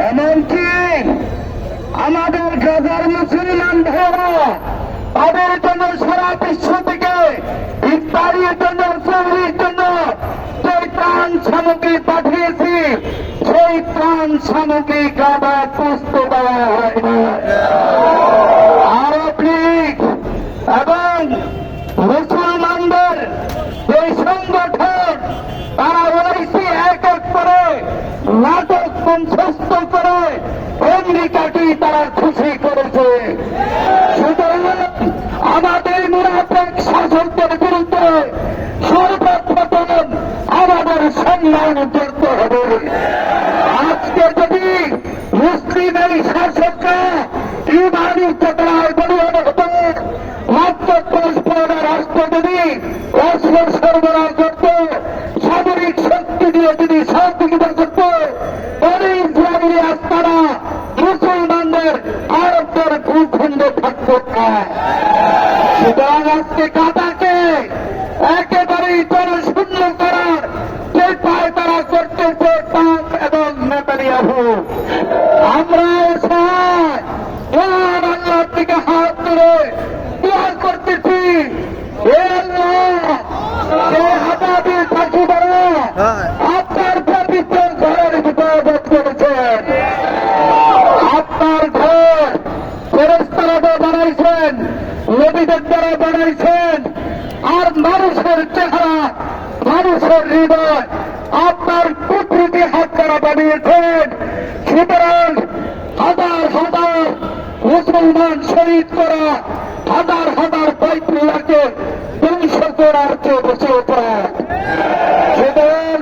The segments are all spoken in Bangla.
এমনকি আমাদের গাজার মুসলমান ভাইয়েরা তাদের জন্য সারা বিশ্ব থেকে ইফতারির জন্য সহরির জন্য যে ত্রাণ সামগ্রী পাঠিয়েছি সেই ত্রাণ সামগ্রী গাদা পুষতে দেওয়া হয়নি। আরব লীগ এবং মুসলমানদের এই সংগঠন তারা ওয়াইসি এক এক করে নাটক মঞ্চস্থ করে আমেরিকাকে তারা খুশি করেছে। সুতরাং আমাদের মুনাফিক শাসকদের বিরুদ্ধে সর্বপ্রথম আমাদের সম্মান করতে হবে। আজকে যদি মুসলিম এই শাসকরা ইমানি চেতনায় বলিয়ান হতো, মাত্র 10-15 রাষ্ট্র যদি অস্ত্র সরবরাহ করত, সামরিক শক্তি দিয়ে যদি সহযোগিতা করত, তবে ইসলামী আস্তানা মুসলমানদের আরবদের ভূখণ্ডে থাকত না। সুতরাং আজকে কাতাকে একেবারেই জনশূন্য করার যে পায় তারা করতেছে পাক এবং নেতানিয়াহু। আমরা আল্লাহর দিকে হাত তুলে দোয়া করতেছি, হে আল্লাহ, যে হাজারি পাখিদারা আপনার পবিত্র ঘরের হিফাজত করেছেন, আপনার ঘর ফেরেশতারা বানাইছেন, নবীদের দ্বারা বানাইছেন, আর মানুষের চেহারা মানুষের হৃদয় আপনার প্রকৃতি হাত দ্বারা বানিয়েছেন। সুতরাং হাজার হাজার মুসলমান শহীদ করা, হাজার হাজার বাইতুল্লাহকে ধ্বংস করার চেয়ে বসে অপরাধ। সুতরাং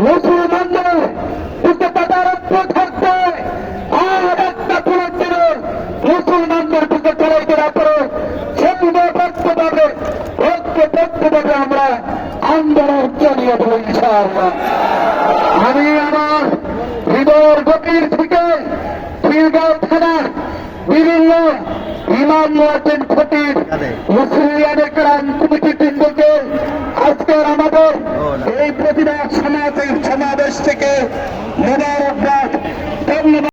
মুসলমানদের বুকে তাদারত্ব থাকতে আর একটা পুরোদিনের মুসলমানদের বুকে চলাইতে না পারে সেগুলোভাবে ঐক্যবদ্ধভাবে আমরা আন্দোলন চালিয়ে দেব ইনশাআল্লাহ। আমি আমার হৃদয়ের গভীর থেকে খিলগাঁও থানার বিভিন্ন ইমাম মুয়াজ্জিন খতিব মুসলিয়ানে কেরাম